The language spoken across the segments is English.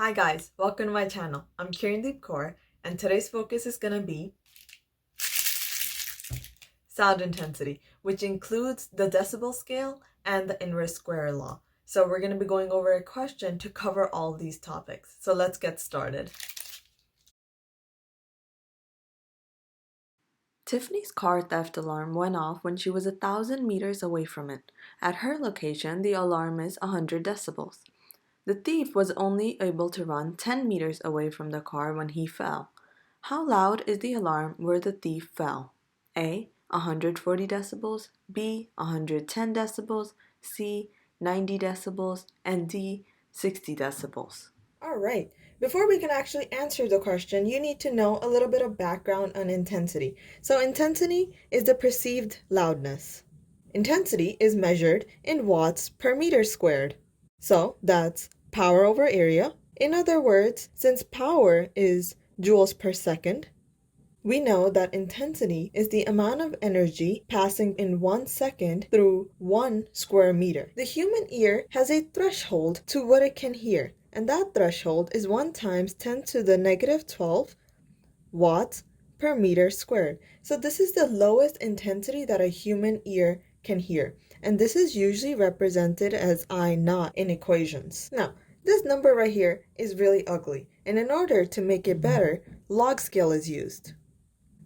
Hi guys, welcome to my channel. I'm Kirandeep Kaur and today's focus is going to be sound intensity, which includes the decibel scale and the inverse square law. So we're going to be going over a question to cover all these topics. So let's get started. Tiffany's car theft alarm went off when she was 1,000 meters away from it. At her location, the alarm is 100 decibels. The thief was only able to run 10 meters away from the car when he fell. How loud is the alarm where the thief fell? A. 140 decibels, B. 110 decibels, C. 90 decibels, and D. 60 decibels. Alright, before we can actually answer the question, you need to know a little bit of background on intensity. So intensity is the perceived loudness. Intensity is measured in watts per meter squared. So that's power over area. In other words, since power is joules per second, we know that intensity is the amount of energy passing in 1 second through 1 square meter. The human ear has a threshold to what it can hear, and that threshold is 1 times 10 to the negative 12 watts per meter squared. So this is the lowest intensity that a human ear can hear, and this is usually represented as I naught in equations. Now, this number right here is really ugly, and in order to make it better, log scale is used.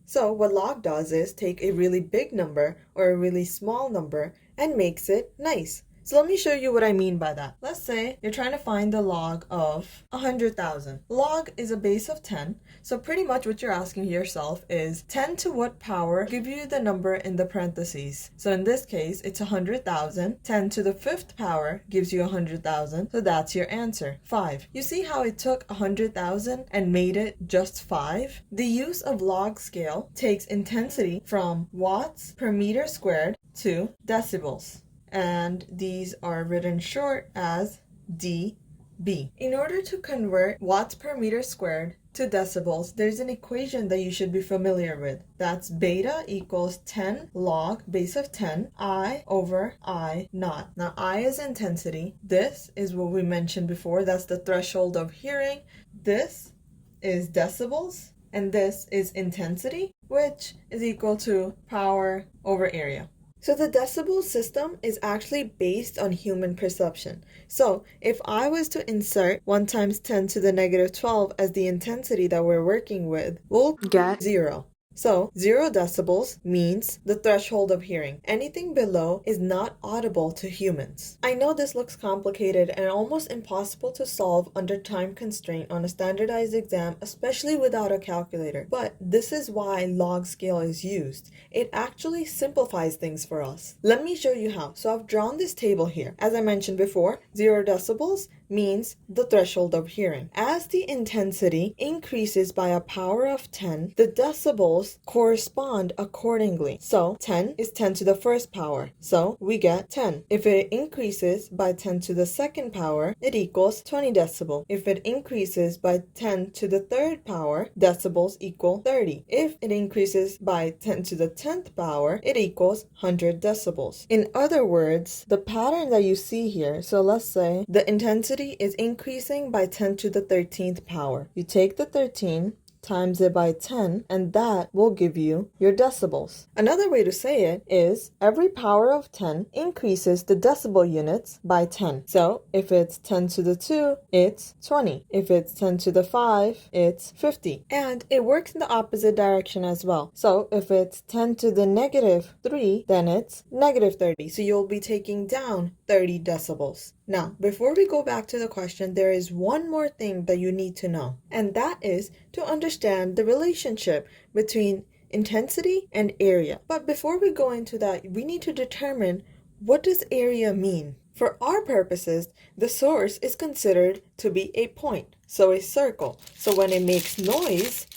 So what log does is take a really big number or a really small number and makes it nice. So let me show you what I mean by that. Let's say you're trying to find the log of 100,000. Log is a base of 10. So pretty much what you're asking yourself is 10 to what power give you the number in the parentheses. So in this case, it's 100,000. 10 to the 5th power gives you 100,000. So that's your answer, 5. You see how it took 100,000 and made it just 5? The use of log scale takes intensity from watts per meter squared to decibels, and these are written short as dB. In order to convert watts per meter squared to decibels, there's an equation that you should be familiar with. That's beta equals 10 log base of 10 I over I naught. Now I is intensity. This is what we mentioned before. That's the threshold of hearing. This is decibels. And this is intensity, which is equal to power over area. So the decibel system is actually based on human perception. So if I was to insert 1 times 10 to the negative 12 as the intensity that we're working with, we'll get 0. So 0 decibels means the threshold of hearing. Anything below is not audible to humans. I know this looks complicated and almost impossible to solve under time constraint on a standardized exam, especially without a calculator. But this is why log scale is used. It actually simplifies things for us. Let me show you how. So I've drawn this table here. As I mentioned before, 0 decibels means the threshold of hearing. As the intensity increases by a power of 10, the decibels correspond accordingly. So 10 is 10 to the first power, so we get 10. If it increases by 10 to the second power, it equals 20 decibel. If it increases by 10 to the third power, decibels equal 30. If it increases by 10 to the 10th power, it equals 100 decibels. In other words, the pattern that you see here, so let's say the intensity is increasing by 10 to the 13th power. You take the 13 times it by 10, and that will give you your decibels. Another way to say it is every power of 10 increases the decibel units by 10. So if it's 10 to the 2, it's 20. If it's 10 to the 5, it's 50. And it works in the opposite direction as well. So if it's 10 to the negative 3, then it's negative 30. So you'll be taking down 30 decibels. Now, before we go back to the question, there is one more thing that you need to know, and that is to understand the relationship between intensity and area. But before we go into that, we need to determine what does area mean. For our purposes, the source is considered to be a point, so a circle. So when it makes noise,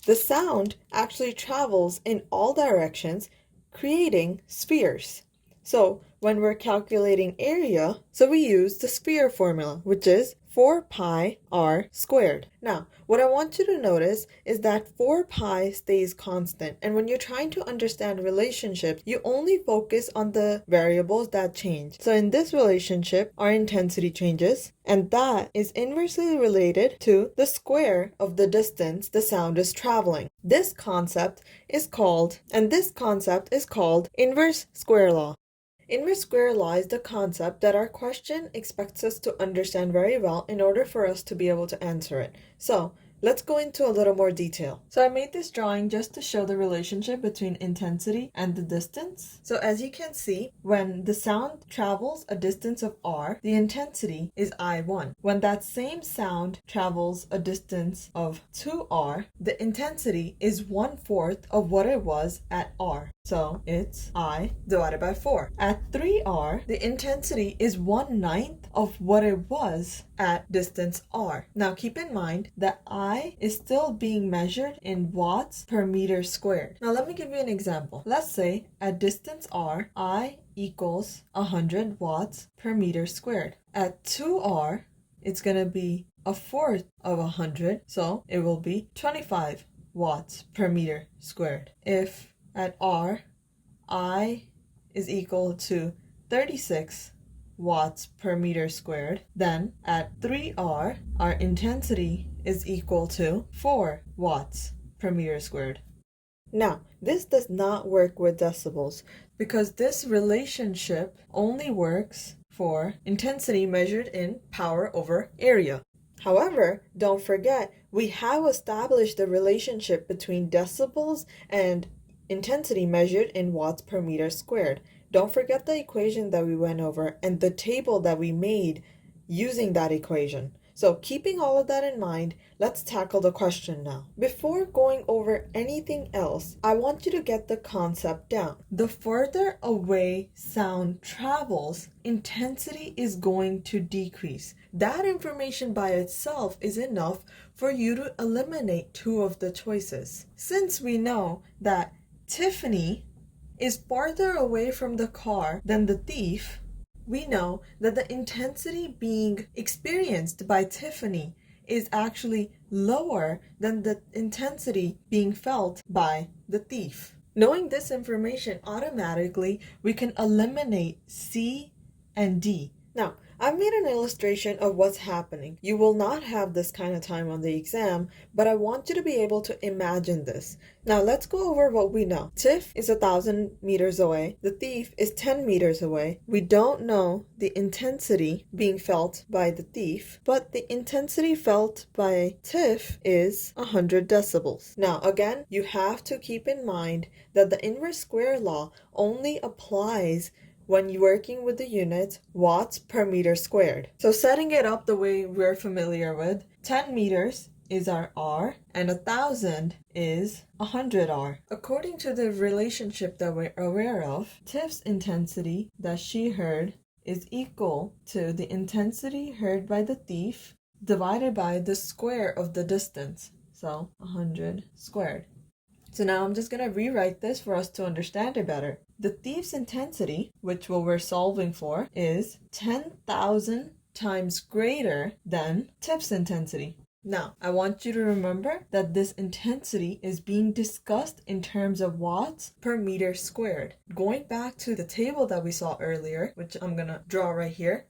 the sound actually travels in all directions, creating spheres. So when we're calculating area, so we use the sphere formula, which is 4 pi r squared. Now, what I want you to notice is that 4 pi stays constant, and when you're trying to understand relationships, you only focus on the variables that change. So in this relationship, our intensity changes, and that is inversely related to the square of the distance the sound is traveling. This concept is called inverse square law. Inverse square law is the concept that our question expects us to understand very well in order for us to be able to answer it. So, let's go into a little more detail. So I made this drawing just to show the relationship between intensity and the distance. So as you can see, when the sound travels a distance of r, the intensity is I1. When that same sound travels a distance of 2r, the intensity is 1/4 of what it was at r. So it's I divided by 4. At 3r, the intensity is 1/9 of what it was at distance r. Now keep in mind that I is still being measured in watts per meter squared. Now let me give you an example. Let's say at distance r, I equals 100 watts per meter squared. At 2r, it's going to be 1/4 of 100, so it will be 25 watts per meter squared. If at r, I is equal to 36 watts per meter squared, then at 3r, our intensity is equal to 4 watts per meter squared. Now, this does not work with decibels because this relationship only works for intensity measured in power over area. However, don't forget, we have established the relationship between decibels and intensity measured in watts per meter squared. Don't forget the equation that we went over and the table that we made using that equation. So keeping all of that in mind, let's tackle the question now. Before going over anything else, I want you to get the concept down. The further away sound travels, intensity is going to decrease. That information by itself is enough for you to eliminate two of the choices. Since we know that Tiffany is farther away from the car than the thief, we know that the intensity being experienced by Tiffany is actually lower than the intensity being felt by the thief. Knowing this information, automatically we can eliminate C and D. Now, I've made an illustration of what's happening. You will not have this kind of time on the exam, but I want you to be able to imagine this. Now, let's go over what we know. Tiff is 1,000 meters away. The thief is 10 meters away. We don't know the intensity being felt by the thief, but the intensity felt by Tiff is 100 decibels. Now, again, you have to keep in mind that the inverse square law only applies when you're working with the unit watts per meter squared. So setting it up the way we're familiar with, 10 meters is our R and 1,000 is 100 R. According to the relationship that we're aware of, Tiff's intensity that she heard is equal to the intensity heard by the thief divided by the square of the distance. So 100 squared. So now I'm just going to rewrite this for us to understand it better. The thief's intensity, which what we're solving for, is 10,000 times greater than Tiff's intensity. Now, I want you to remember that this intensity is being discussed in terms of watts per meter squared. Going back to the table that we saw earlier, which I'm going to draw right here,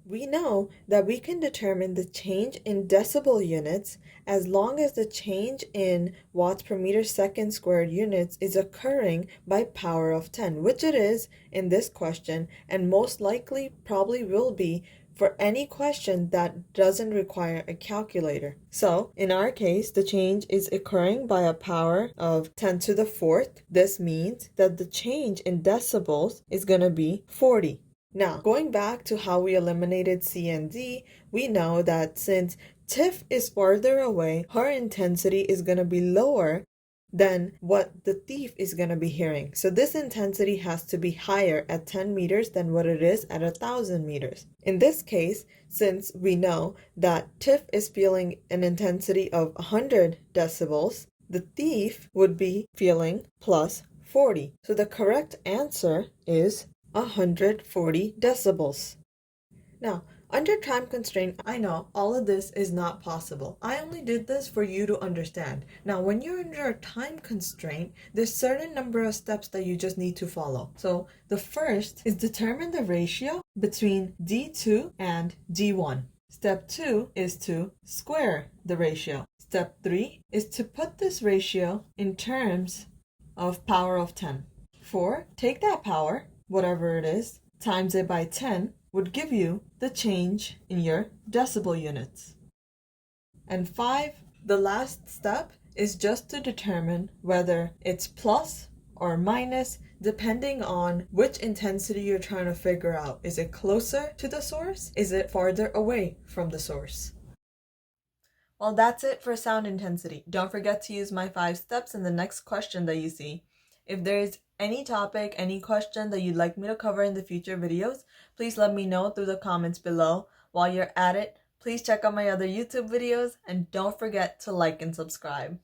we know that we can determine the change in decibel units as long as the change in watts per meter second squared units is occurring by power of 10, which it is in this question and most likely probably will be for any question that doesn't require a calculator. So in our case, the change is occurring by a power of 10 to the fourth. This means that the change in decibels is going to be 40. Now, going back to how we eliminated C and D, we know that since Tiff is farther away, her intensity is going to be lower than what the thief is going to be hearing. So this intensity has to be higher at 10 meters than what it is at 1,000 meters. In this case, since we know that Tiff is feeling an intensity of 100 decibels, the thief would be feeling plus 40. So the correct answer is 140 decibels. Now, Under time constraint, I know all of this is not possible. I only did this for you to understand. Now, when you're under a time constraint, there's certain number of steps that you just need to follow. So the first is determine the ratio between D2 and D1. Step 2 is to square the ratio. Step 3 is to put this ratio in terms of power of 10. 4, take that power, whatever it is, times it by 10 would give you the change in your decibel units. And 5, the last step is just to determine whether it's plus or minus depending on which intensity you're trying to figure out. Is it closer to the source? Is it farther away from the source? Well, that's it for sound intensity. Don't forget to use my 5 steps in the next question that you see. If there's any topic, any question that you'd like me to cover in the future videos, please let me know through the comments below. While you're at it, please check out my other YouTube videos and don't forget to like and subscribe.